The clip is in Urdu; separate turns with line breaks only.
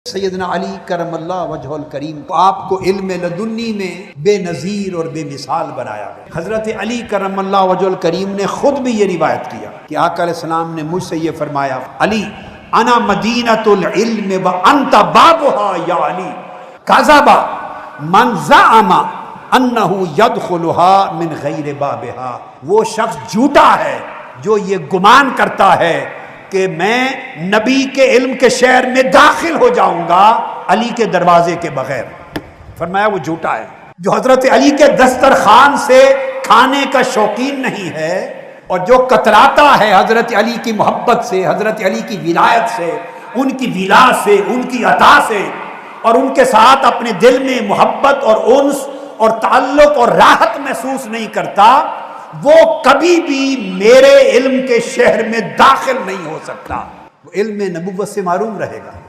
سیدنا علی کرم اللہ وجہ الکریم کو آپ کو علم لدنی میں بے نظیر اور بے مثال بنایا گیا۔ حضرت علی کرم اللہ وجہ الکریم نے خود بھی یہ روایت کیا کہ آقا علیہ السلام نے مجھ سے یہ فرمایا، علی انا مدینۃ العلم وانت بابها یا علی، کذب من زعم انہ یدخلها من غیر بابها۔ وہ شخص جھوٹا ہے جو یہ گمان کرتا ہے کہ میں نبی کے علم کے شہر میں داخل ہو جاؤں گا علی کے دروازے کے بغیر۔ فرمایا وہ جھوٹا ہے۔ جو حضرت علی کے دسترخوان سے کھانے کا شوقین نہیں ہے اور جو کتراتا ہے حضرت علی کی محبت سے، حضرت علی کی ولایت سے، ان کی ولا سے، ان کی عطا سے، اور ان کے ساتھ اپنے دل میں محبت اور انس اور تعلق اور راحت محسوس نہیں کرتا، وہ کبھی بھی میرے علم کے شہر میں داخل نہیں ہو سکتا، وہ علم نبوت سے معروم رہے گا۔